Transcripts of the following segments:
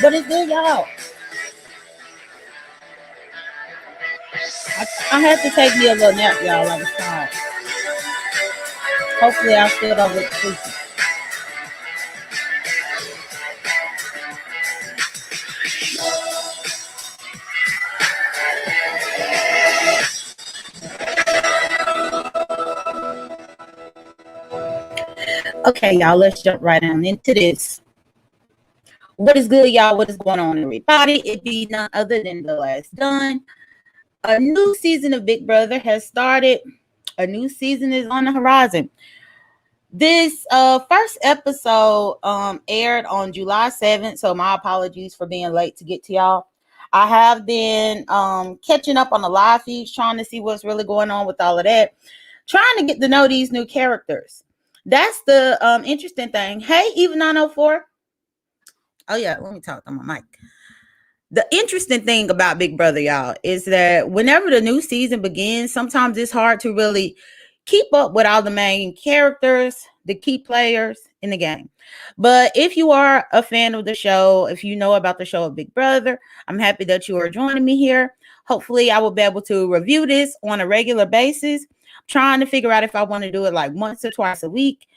But it's good, y'all. I had to take me a little nap, y'all. I was tired. Hopefully, I still don't look sleepy. Okay, y'all, let's jump right on into this. What is good, y'all? What is going on, everybody? It be none other than The Last Done. A new season of Big Brother has started. A new season is on the horizon. This first episode aired on July 7th, so my apologies for being late to get to y'all. I have been catching up on the live feeds, trying to see what's really going on with all of that, trying to get to know these new characters. That's the interesting thing. Hey, Even 904. Oh, yeah, let me talk on my mic. The interesting thing about Big Brother, y'all, is that whenever the new season begins, sometimes it's hard to really keep up with all the main characters, the key players in the game. But if you are a fan of the show, if you know about the show of Big Brother, I'm happy that you are joining me here. Hopefully, I will be able to review this on a regular basis. I'm trying to figure out if I want to do it like once or twice a week.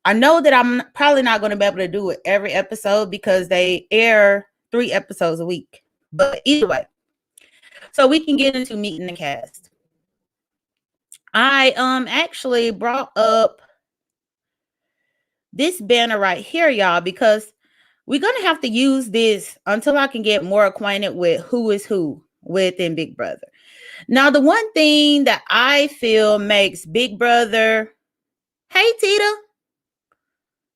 I know that I'm probably not going to be able to do it every episode because they air 3 episodes a week. But either way, so we can get into meeting the cast. I actually brought up this banner right here, y'all, because we're going to have to use this until I can get more acquainted with who is who within Big Brother. Now, the one thing that I feel makes Big Brother... Hey, Tita.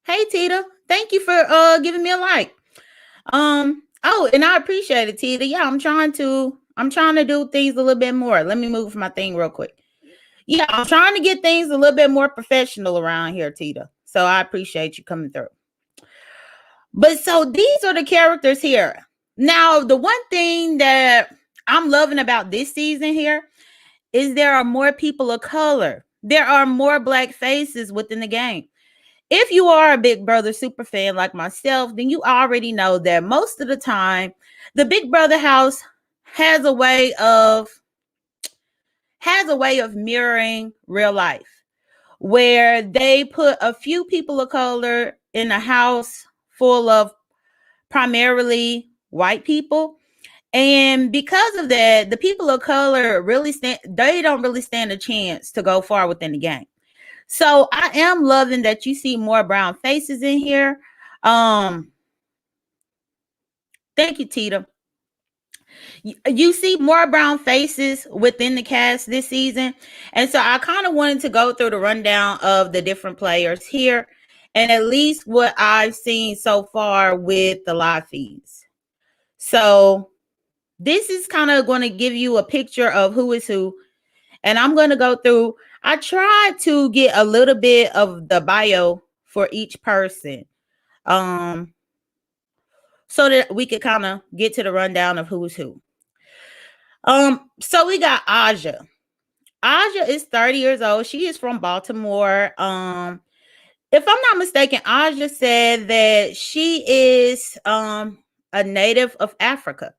Hey, Tita. Thank you for giving me a like. Oh, and I appreciate it, Tita. Yeah, I'm trying to do things a little bit more. Let me move my thing real quick. Yeah, I'm trying to get things a little bit more professional around here, Tita. So I appreciate you coming through. But so these are the characters here. Now, the one thing that I'm loving about this season here is there are more people of color. There are more Black faces within the game. If you are a Big Brother super fan like myself, then you already know that most of the time, the Big Brother house has a way of mirroring real life, where they put a few people of color in a house full of primarily white people. And because of that, the people of color they don't really stand a chance to go far within the game. So I am loving that you see more brown faces in here. Thank you, Tita. You see more brown faces within the cast this season. And so I kind of wanted to go through the rundown of the different players here and at least what I've seen so far with the live feeds. So this is kind of going to give you a picture of who is who. And I'm going to go through. I tried to get a little bit of the bio for each person, so that we could kind of get to the rundown of who's who. So we got Aja. Aja is 30 years old. She is from Baltimore. If I'm not mistaken, Aja said that she is a native of Africa.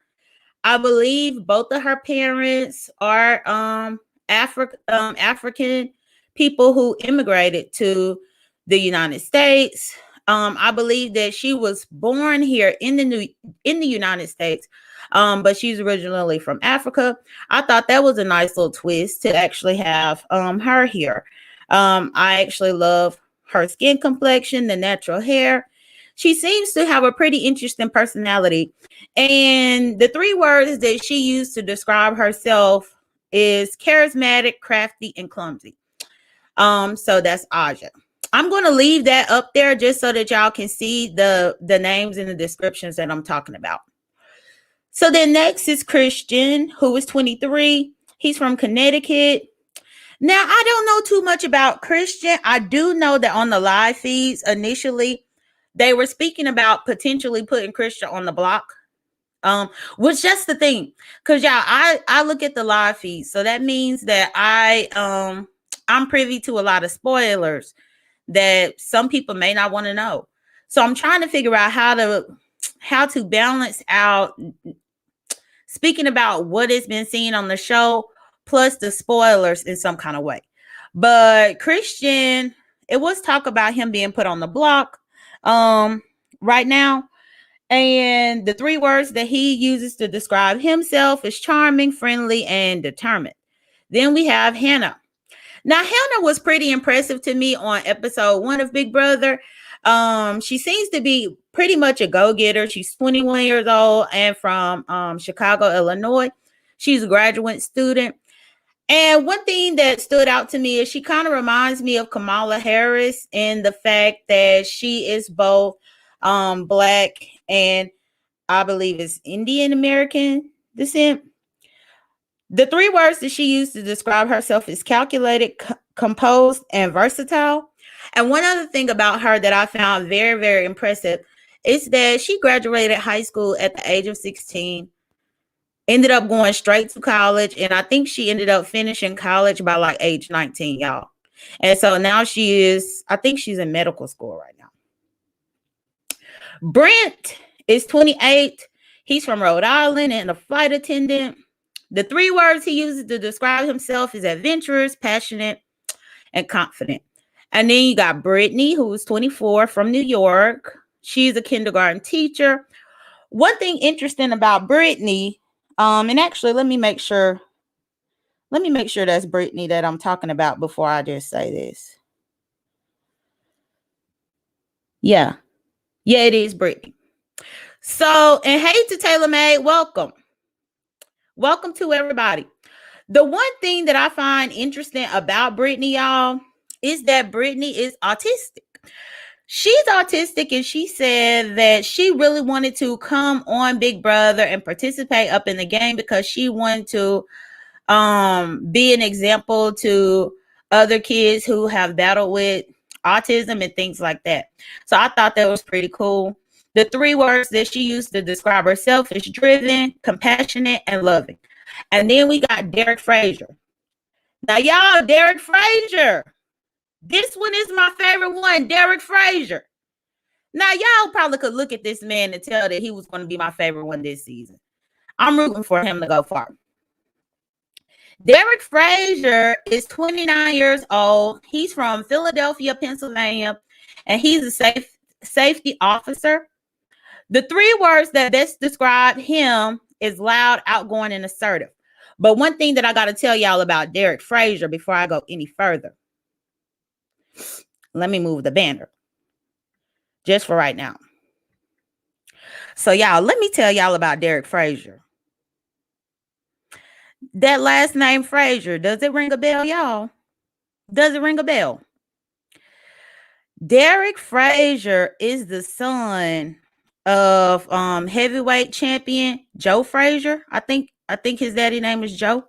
I believe both of her parents are African people who immigrated to the United States. I believe that she was born here in the United States, but she's originally from Africa. I thought that was a nice little twist to actually have her here. I actually love her skin complexion, the natural hair. She seems to have a pretty interesting personality. And the 3 words that she used to describe herself is charismatic, crafty, and clumsy. So that's Aja. I'm going to leave that up there just so that y'all can see the names and the descriptions that I'm talking about. So then next is Christian, who is 23. He's from Connecticut. Now, I don't know too much about Christian. I do know that on the live feeds initially, they were speaking about potentially putting Christian on the block. Which that's the thing. Cause y'all, I look at the live feed. So that means that I'm privy to a lot of spoilers that some people may not want to know. So I'm trying to figure out how how to balance out speaking about what has been seen on the show, plus the spoilers in some kind of way. But Christian, it was talk about him being put on the block right now. And the 3 words that he uses to describe himself is charming, friendly, and determined. Then we have Hannah. Now, Hannah was pretty impressive to me on episode 1 of Big Brother. She seems to be pretty much a go-getter. She's 21 years old and from Chicago, Illinois. She's a graduate student. And one thing that stood out to me is she kind of reminds me of Kamala Harris in the fact that she is both Black and I believe is Indian American descent. The 3 words that she used to describe herself is calculated, composed, and versatile. And one other thing about her that I found very, very impressive is that she graduated high school at the age of 16, ended up going straight to college, and I think she ended up finishing college by like age 19, y'all. And so now I think she's in medical school right now. Brent is 28. He's from Rhode Island and a flight attendant. The 3 words he uses to describe himself is adventurous, passionate, and confident. And then you got Brittany, who's 24 from New York. She's a kindergarten teacher. One thing interesting about Brittany, and actually let me make sure that's Brittany that I'm talking about before I just say this. Yeah, it is Brittany. So, and hey to Taylor May, welcome to everybody. The one thing that I find interesting about Brittany, y'all, is that Brittany is autistic. She's autistic, and she said that she really wanted to come on Big Brother and participate up in the game because she wanted to be an example to other kids who have battled with autism and things like that. So I thought that was pretty cool. The 3 words that she used to describe herself is driven, compassionate, and loving. And then we got Derek Frazier. Now, y'all, Derek Frazier. This one is my favorite one, Derek Frazier. Now, y'all probably could look at this man and tell that he was going to be my favorite one this season. I'm rooting for him to go far. Derek Frazier is 29 years old. He's from Philadelphia, Pennsylvania, and he's a safety officer. The 3 words that best describe him is loud, outgoing, and assertive. But one thing that I got to tell y'all about Derek Frazier before I go any further. Let me move the banner just for right now. So, y'all, let me tell y'all about Derek Frazier. That last name Frazier, does it ring a bell, y'all? Does it ring a bell? Derek Frazier is the son of heavyweight champion Joe Frazier. I think his daddy name is Joe.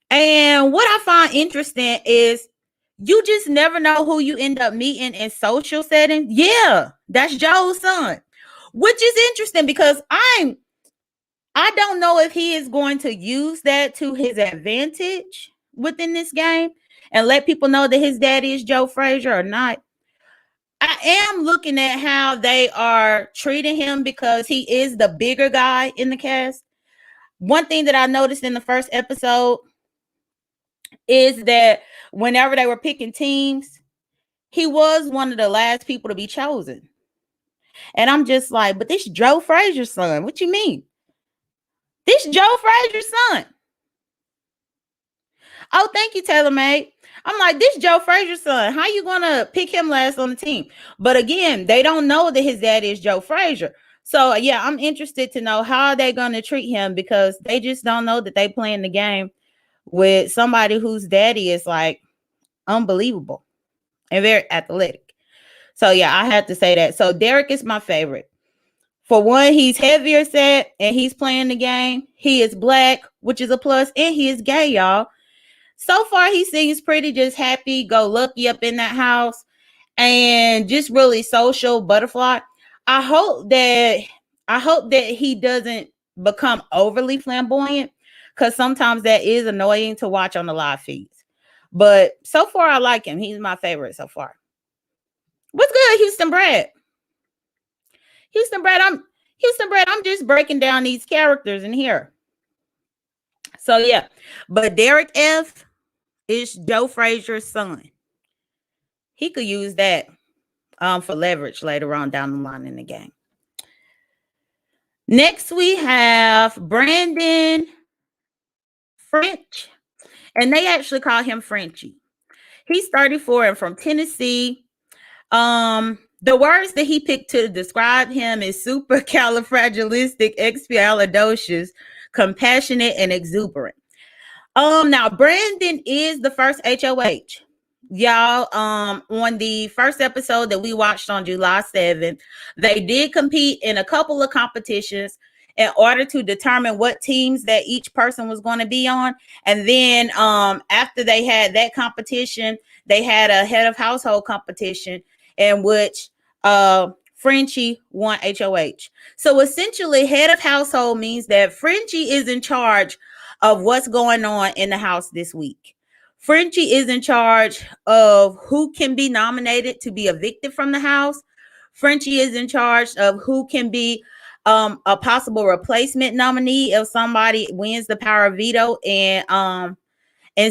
And what I find interesting is you just never know who you end up meeting in social settings. Yeah, that's Joe's son, which is interesting because I don't know if he is going to use that to his advantage within this game and let people know that his daddy is Joe Frazier or not. I am looking at how they are treating him because he is the bigger guy in the cast. One thing that I noticed in the first episode is that whenever they were picking teams, he was one of the last people to be chosen. And I'm just like, but this Joe Frazier's son. What you mean? This Joe Frazier's son. Oh, thank you, Taylor May. I'm like, this Joe Frazier's son. How you gonna pick him last on the team? But again, they don't know that his dad is Joe Frazier. So yeah, I'm interested to know how they're gonna treat him because they just don't know that they playing the game with somebody whose daddy is like unbelievable and very athletic. So yeah, I had to say that. So Derek is my favorite. For one, he's heavier set and he's playing the game. He is Black, which is a plus, and he is gay, y'all. So far, he seems pretty just happy, go lucky up in that house and just really social butterfly. I hope that he doesn't become overly flamboyant because sometimes that is annoying to watch on the live feeds. But so far, I like him. He's my favorite so far. What's good, Houston Brad? Houston Brad, Houston Brad, I'm just breaking down these characters in here. So yeah, but Derek F is Joe Frazier's son. He could use that for leverage later on down the line in the game. Next, we have Brandon French, and they actually call him Frenchie. He's 34 and from Tennessee. The words that he picked to describe him is supercalifragilisticexpialidocious, compassionate, and exuberant. Now Brandon is the first HOH. Y'all, on the first episode that we watched on July 7th, they did compete in a couple of competitions in order to determine what teams that each person was going to be on. And then after they had that competition, they had a head of household competition in which Frenchie won HOH. So essentially, head of household means that Frenchie is in charge of what's going on in the house this week. Frenchie is in charge of who can be nominated to be evicted from the house. Frenchie is in charge of who can be a possible replacement nominee if somebody wins the power of veto and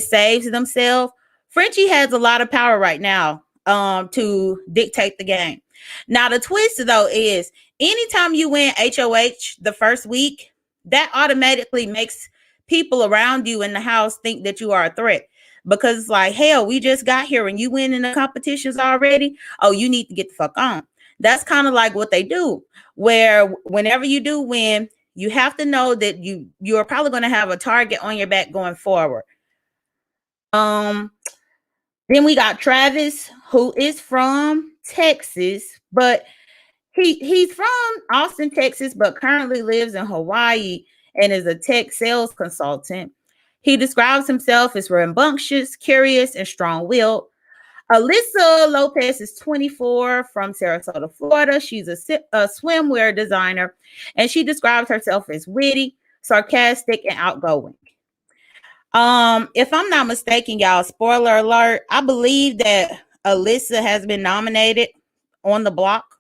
saves themselves. Frenchie has a lot of power right now to dictate the game. Now the twist though is anytime you win HOH the first week, that automatically makes people around you in the house think that you are a threat. Because it's like, hell, we just got here and you win in the competitions already. Oh, you need to get the fuck on. That's kind of like what they do, where whenever you do win, you have to know that you're probably going to have a target on your back going forward. Then we got Travis, who is from Texas, but he's from Austin, Texas, but currently lives in Hawaii and is a tech sales consultant. He describes himself as rambunctious, curious, and strong-willed. Alyssa Lopez is 24 from Sarasota, Florida. She's a swimwear designer, and she describes herself as witty, sarcastic, and outgoing. If I'm not mistaken, y'all, spoiler alert, I believe that Alyssa has been nominated on the block.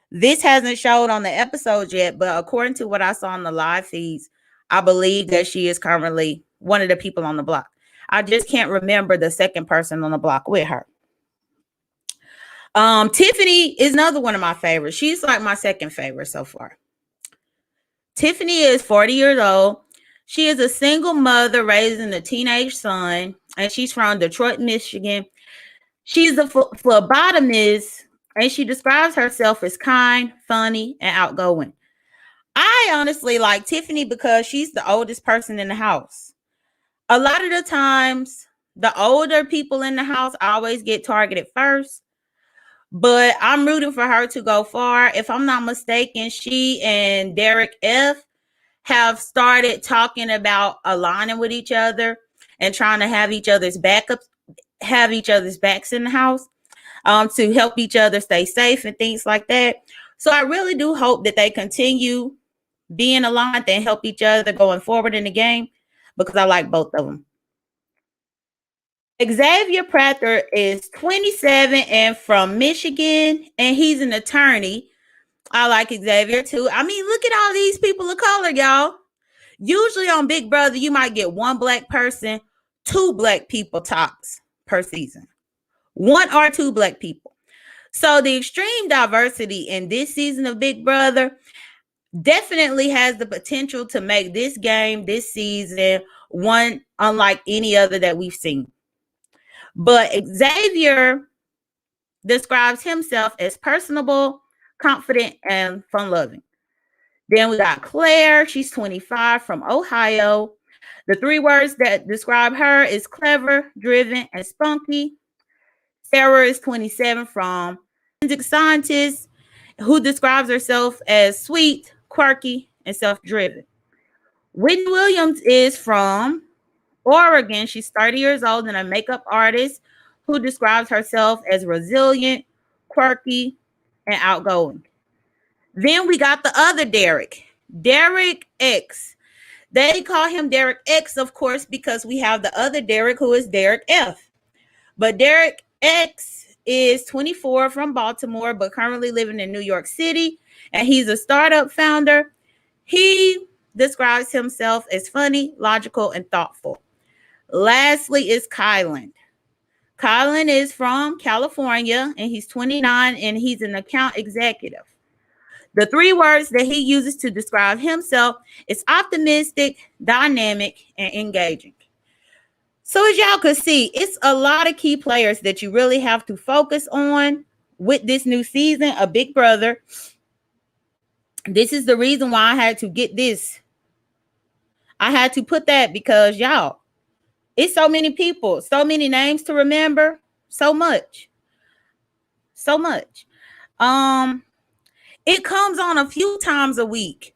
This hasn't showed on the episodes yet, but according to what I saw on the live feeds, I believe that she is currently one of the people on the block. I just can't remember the second person on the block with her. Tiffany is another one of my favorites. She's like my second favorite so far. Tiffany is 40 years old. She is a single mother raising a teenage son, and she's from Detroit, Michigan. She's a phlebotomist, and she describes herself as kind, funny, and outgoing. I honestly like Tiffany because she's the oldest person in the house. A lot of the times, the older people in the house always get targeted first, but I'm rooting for her to go far. If I'm not mistaken, she and Derek F have started talking about aligning with each other and trying to have each other's backs in the house to help each other stay safe and things like that. So I really do hope that they continue being aligned and help each other going forward in the game because I like both of them. Xavier Prather is 27 and from Michigan, and he's an attorney. I like Xavier too. I mean, look at all these people of color, y'all. Usually on Big Brother, you might get one black person, two black people tops per season. One or two black people. So the extreme diversity in this season of Big Brother definitely has the potential to make this game, this season, one unlike any other that we've seen. But Xavier describes himself as personable, confident, and fun-loving. Then we got Claire. She's 25 from Ohio. The three words that describe her is clever, driven, and spunky. Sarah is 27 from forensic scientist who describes herself as sweet, quirky, and self-driven. Whitney Williams is from Oregon. She's 30 years old and a makeup artist who describes herself as resilient, quirky, and outgoing. Then we got the other Derek X. They call him Derek X, of course, because we have the other Derek who is Derek F. But Derek X is 24 from Baltimore, but currently living in New York City. and he's a startup founder. He describes himself as funny, logical, and thoughtful. Lastly is Kylan. Kylan is from California, and he's 29, and he's an account executive. The three words that he uses to describe himself is optimistic, dynamic, and engaging. So as y'all could see, it's a lot of key players that you really have to focus on with this new season of Big Brother. This is the reason why I had to get this. I had to put that because y'all, it's so many people, so many names to remember, so much. So much. It comes on a few times a week.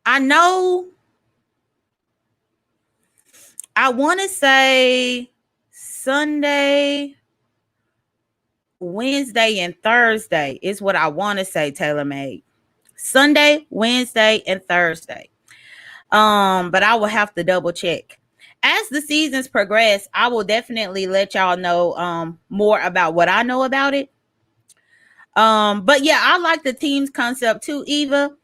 I know I want to say Sunday, Wednesday, and Thursday is what I want to say, TaylorMade. Sunday, Wednesday, and Thursday. But I will have to double check. As the seasons progress, I will definitely let y'all know more about what I know about it. But yeah, I like the teams concept too, Eva.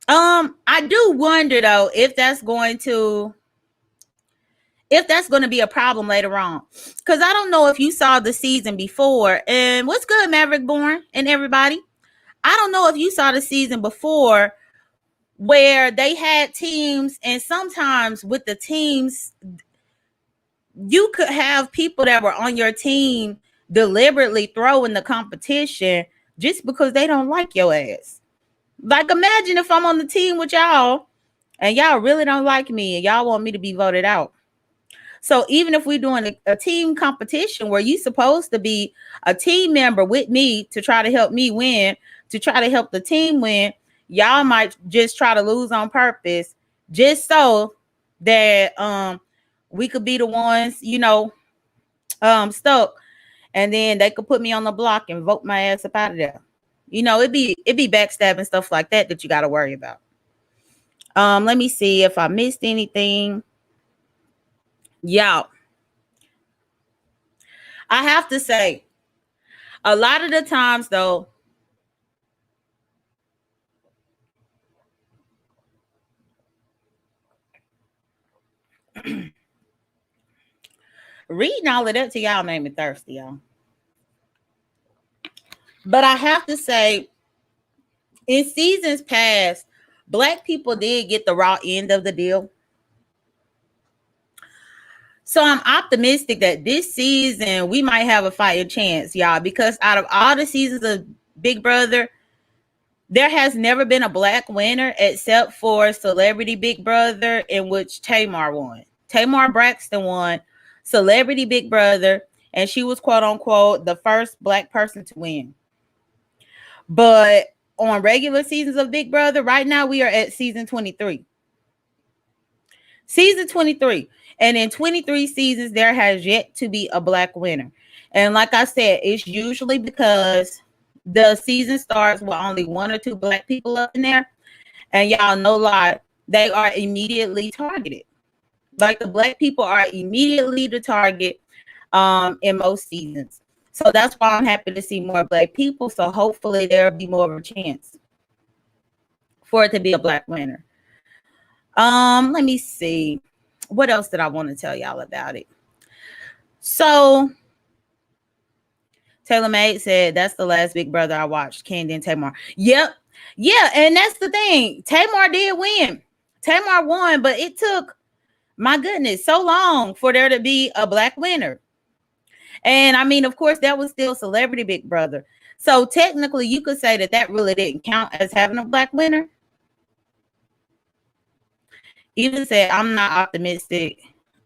I do wonder though if that's going to be a problem later on. Because I don't know if you saw the season before. And what's good, Maverick Born and everybody? I don't know if you saw the season before where they had teams, and sometimes with the teams, you could have people that were on your team deliberately throwing the competition just because they don't like your ass. Like, imagine if I'm on the team with y'all and y'all really don't like me and y'all want me to be voted out. So even if we're doing a team competition where you're supposed to be a team member with me to try to help me win, to try to help the team win, y'all might just try to lose on purpose just so that we could be the ones, stuck, and then they could put me on the block and vote my ass up out of there. It'd be backstabbing stuff like that you got to worry about. Let me see if I missed anything. Y'all, I have to say, a lot of the times though, reading all of that to y'all made me thirsty, y'all. But I have to say, in seasons past, Black people did get the raw end of the deal. So I'm optimistic that this season we might have a fighting chance, y'all, because out of all the seasons of Big Brother, there has never been a Black winner except for Celebrity Big Brother, in which Tamar won. Tamar Braxton won Celebrity Big Brother, and she was quote unquote the first Black person to win. But on regular seasons of Big Brother, right now we are at season 23. Season 23. And in 23 seasons, there has yet to be a Black winner. And like I said, it's usually because the season starts with only one or two Black people up in there. And y'all, no lie, they are immediately targeted. Like, the Black people are immediately the target in most seasons. So that's why I'm happy to see more Black people. So hopefully there'll be more of a chance for it to be a Black winner. Let me see. What else did I want to tell y'all about it? So TaylorMade said that's the last Big Brother I watched, Kandi and Tamar. Yep. Yeah, and that's the thing. Tamar did win. Tamar won, but it took, my goodness, so long for there to be a Black winner. And I mean, of course, that was still Celebrity Big Brother. So technically, you could say that really didn't count as having a Black winner. Even said, I'm not optimistic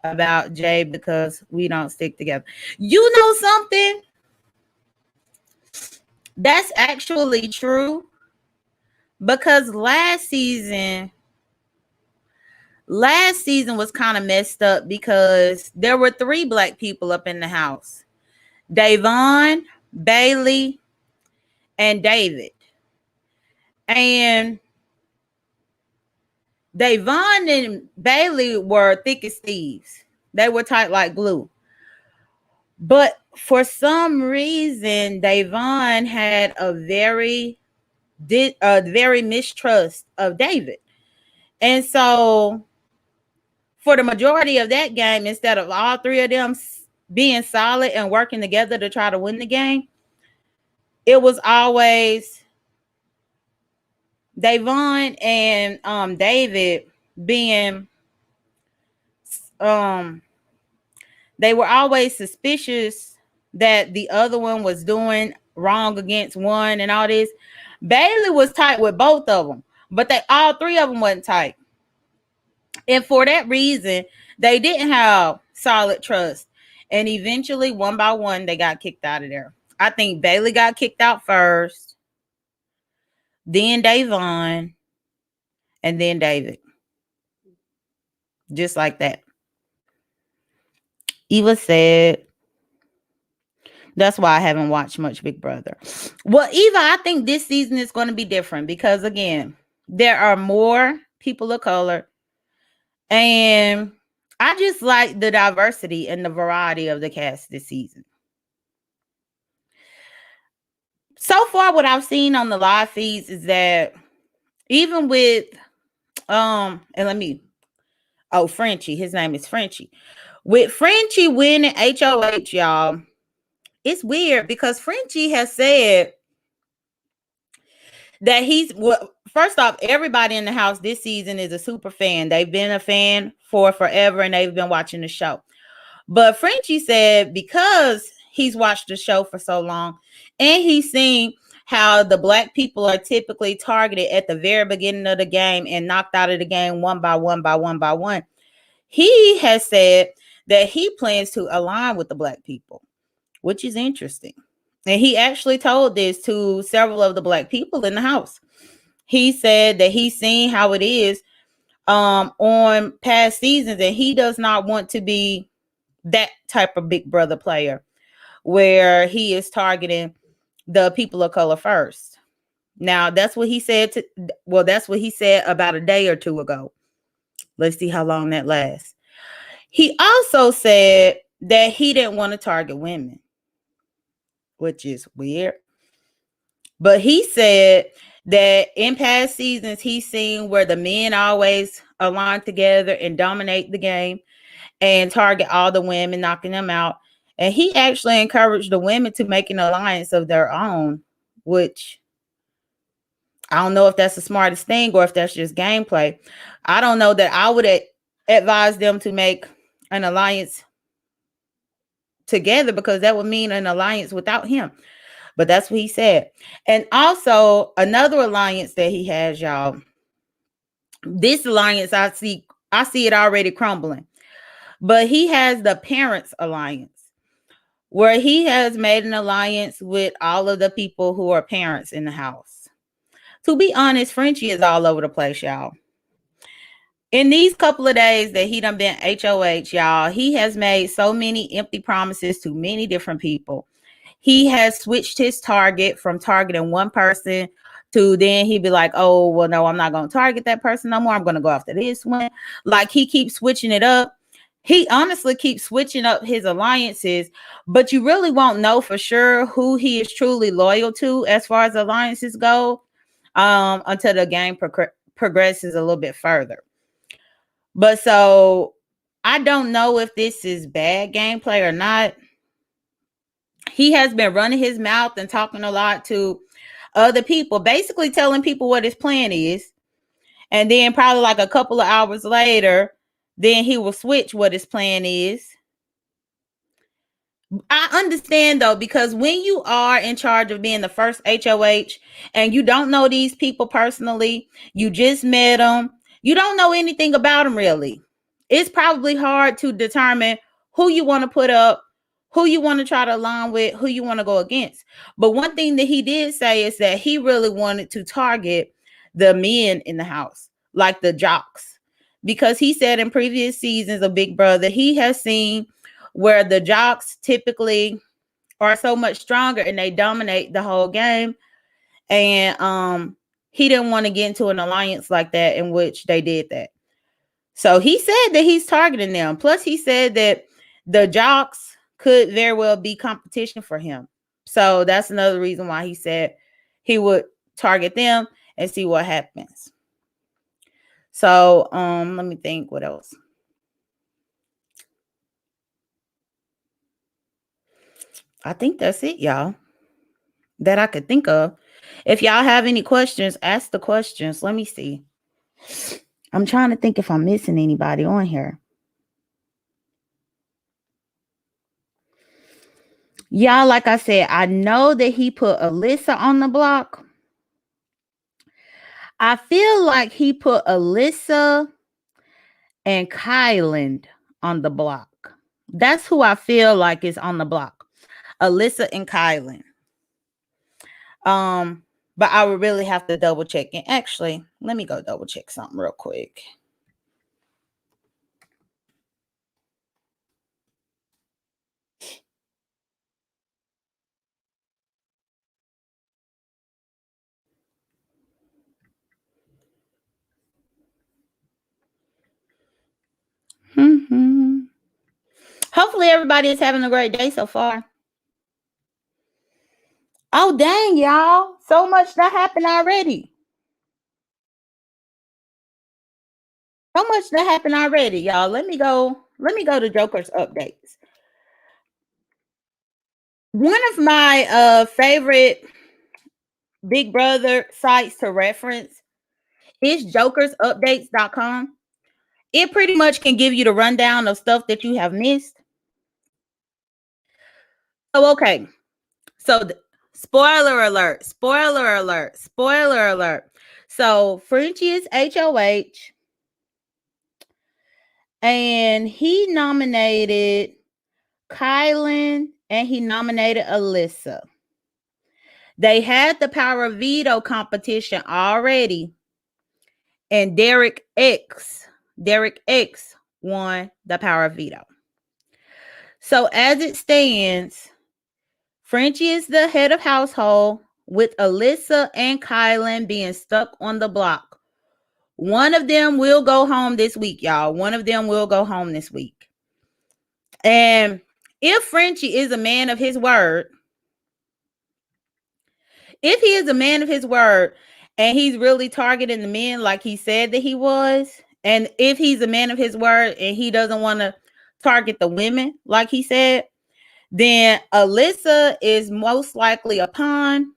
about Jay because we don't stick together. You know something? That's actually true. Because last season was kind of messed up because there were 3 Black people up in the house. Davon, Bailey, and David. And Davon and Bailey were thick as thieves. They were tight like glue. But for some reason, Davon had a very did very mistrust of David. And so for the majority of that game, instead of all three of them being solid and working together to try to win the game, it was always Davon and David being they were always suspicious that the other one was doing wrong against one and all this. Bailey was tight with both of them, but they all three of them wasn't tight. And for that reason, they didn't have solid trust. And eventually, one by one, they got kicked out of there. I think Bailey got kicked out first, then Davon, and then David. Just like that. Eva said, that's why I haven't watched much Big Brother. Well, Eva, I think this season is going to be different because, again, there are more people of color. And I just like the diversity and the variety of the cast this season. So far, what I've seen on the live feeds is that even with, Frenchie, his name is Frenchie. With Frenchie winning HOH, y'all, it's weird because Frenchie has said that first off, everybody in the house this season is a super fan. They've been a fan for forever and they've been watching the show. But Frenchie said because he's watched the show for so long and he's seen how the Black people are typically targeted at the very beginning of the game and knocked out of the game one by one. He has said that he plans to align with the Black people, which is interesting. And he actually told this to several of the Black people in the house. He said that he's seen how it is on past seasons, and he does not want to be that type of Big Brother player where he is targeting the people of color first. Now, that's what he said that's what he said about a day or two ago. Let's see how long that lasts. He also said that he didn't want to target women, which is weird. But he said that in past seasons, he's seen where the men always align together and dominate the game and target all the women, knocking them out. And he actually encouraged the women to make an alliance of their own, which I don't know if that's the smartest thing or if that's just gameplay. I don't know that I would advise them to make an alliance together because that would mean an alliance without him. But that's what he said. And also another alliance that he has, y'all. This alliance, I see it already crumbling. But he has the Parents Alliance, where he has made an alliance with all of the people who are parents in the house. To be honest, Frenchie is all over the place, y'all. In these couple of days that he done been HOH, y'all, he has made so many empty promises to many different people. He has switched his target from targeting one person to then he'd be like, oh, well, no, I'm not going to target that person no more. I'm going to go after this one. Like he keeps switching it up. He honestly keeps switching up his alliances, but you really won't know for sure who he is truly loyal to as far as alliances go until the game progresses a little bit further. But so I don't know if this is bad gameplay or not. He has been running his mouth and talking a lot to other people, basically telling people what his plan is. And then probably like a couple of hours later, then he will switch what his plan is. I understand though, because when you are in charge of being the first HOH and you don't know these people personally, you just met them, you don't know anything about them really. It's probably hard to determine who you want to put up, who you want to try to align with, who you want to go against. But one thing that he did say is that he really wanted to target the men in the house, like the jocks, because he said in previous seasons of Big Brother, he has seen where the jocks typically are so much stronger and they dominate the whole game. And he didn't want to get into an alliance like that in which they did that. So he said that he's targeting them. Plus, he said that the jocks could very well be competition for him. So that's another reason why he said he would target them and see what happens. So let me think what else. I think that's it, y'all, that I could think of. If y'all have any questions, ask the questions. Let me see. I'm trying to think if I'm missing anybody on here. Y'all, like I said, I know that he put Alyssa on the block. I feel like he put Alyssa and Kyland on the block. That's who I feel like is on the block. Alyssa and Kyland. But I would really have to double check. And actually, let me go double check something real quick. Hopefully everybody is having a great day so far. Oh, dang, y'all. So much that happened already. So much that happened already, y'all. Let me go to Joker's updates. One of my favorite Big Brother sites to reference is jokersupdates.com. It pretty much can give you the rundown of stuff that you have missed. So, okay. So, spoiler alert. So, Frenchie is HOH. And he nominated Kyland and he nominated Alyssa. They had the power of veto competition already. And Derek X won the power of veto. So as it stands, Frenchie is the head of household with Alyssa and Kyland being stuck on the block. One of them will go home this week, y'all. One of them will go home this week. And if Frenchie is a man of his word, and he's really targeting the men like he said that he was, and if he's a man of his word and he doesn't want to target the women like he said, then Alyssa is most likely a pawn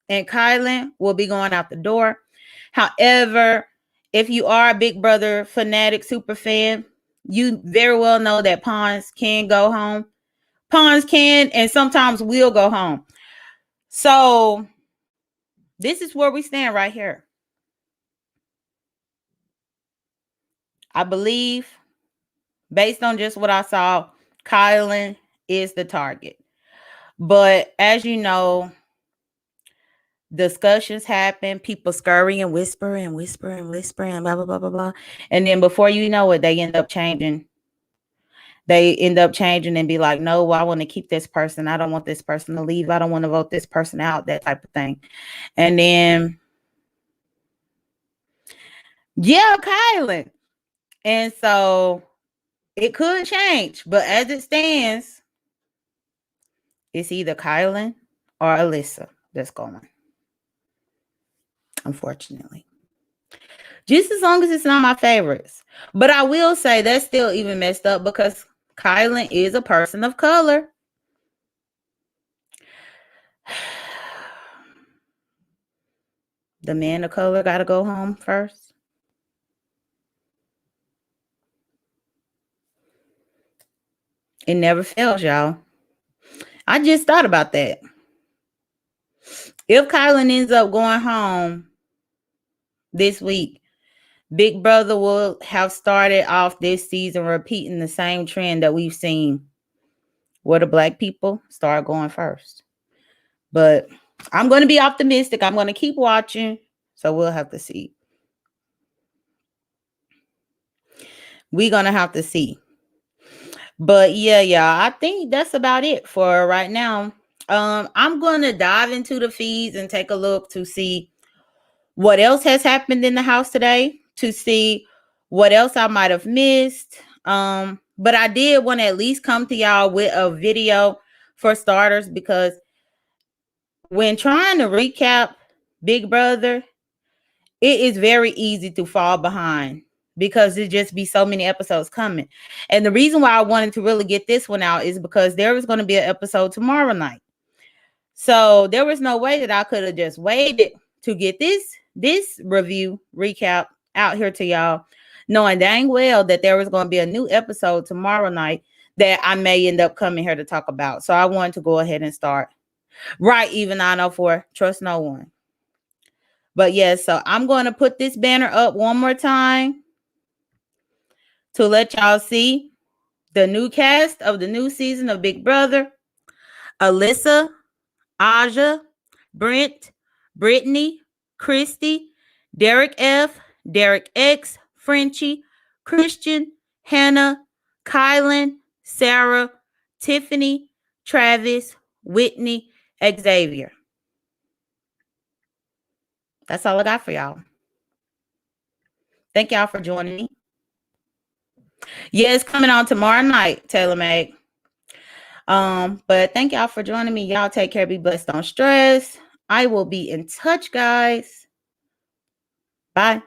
and Kyland will be going out the door. However, if you are a Big Brother fanatic super fan, you very well know that pawns can go home. Pawns can and sometimes will go home. So this is where we stand right here. I believe, based on just what I saw, Kyland is the target. But as you know, discussions happen, people scurry and whisper and blah, blah, blah, blah, blah. And then before you know it, they end up changing. They end up changing and be like, no, I want to keep this person. I don't want this person to leave. I don't want to vote this person out, that type of thing. And then, yeah, Kyland. And so it could change. But as it stands, it's either Kyland or Alyssa that's going. Unfortunately. Just as long as it's not my favorites. But I will say that's still even messed up because Kyland is a person of color. The man of color got to go home first. It never fails, y'all. I just thought about that. If Kyland ends up going home this week, Big Brother will have started off this season repeating the same trend that we've seen where the black people start going first. But I'm going to be optimistic. I'm going to keep watching. So we'll have to see. We're going to have to see. But yeah, I think that's about it for right now. I'm going to dive into the feeds and take a look to see what else has happened in the house today, to see what else I might have missed. But I did want to at least come to y'all with a video for starters, because when trying to recap Big Brother, it is very easy to fall behind because there just be so many episodes coming. And the reason why I wanted to really get this one out is because there was going to be an episode tomorrow night. So there was no way that I could have just waited to get this review recap out here to y'all, knowing dang well that there was going to be a new episode tomorrow night that I may end up coming here to talk about. So I wanted to go ahead and start. Right, even 904, trust no one. But yes, so I'm going to put this banner up one more time to let y'all see the new cast of the new season of Big Brother. Alyssa, Aja, Brent, Brittany, Christy, Derek F, Derek X, Frenchie, Christian, Hannah, Kylan, Sarah, Tiffany, Travis, Whitney, Xavier. That's all I got for y'all. Thank y'all for joining me. Yeah, it's coming on tomorrow night, Taylor Made. But thank y'all for joining me. Y'all take care. Be blessed. Don't stress. I will be in touch, guys. Bye.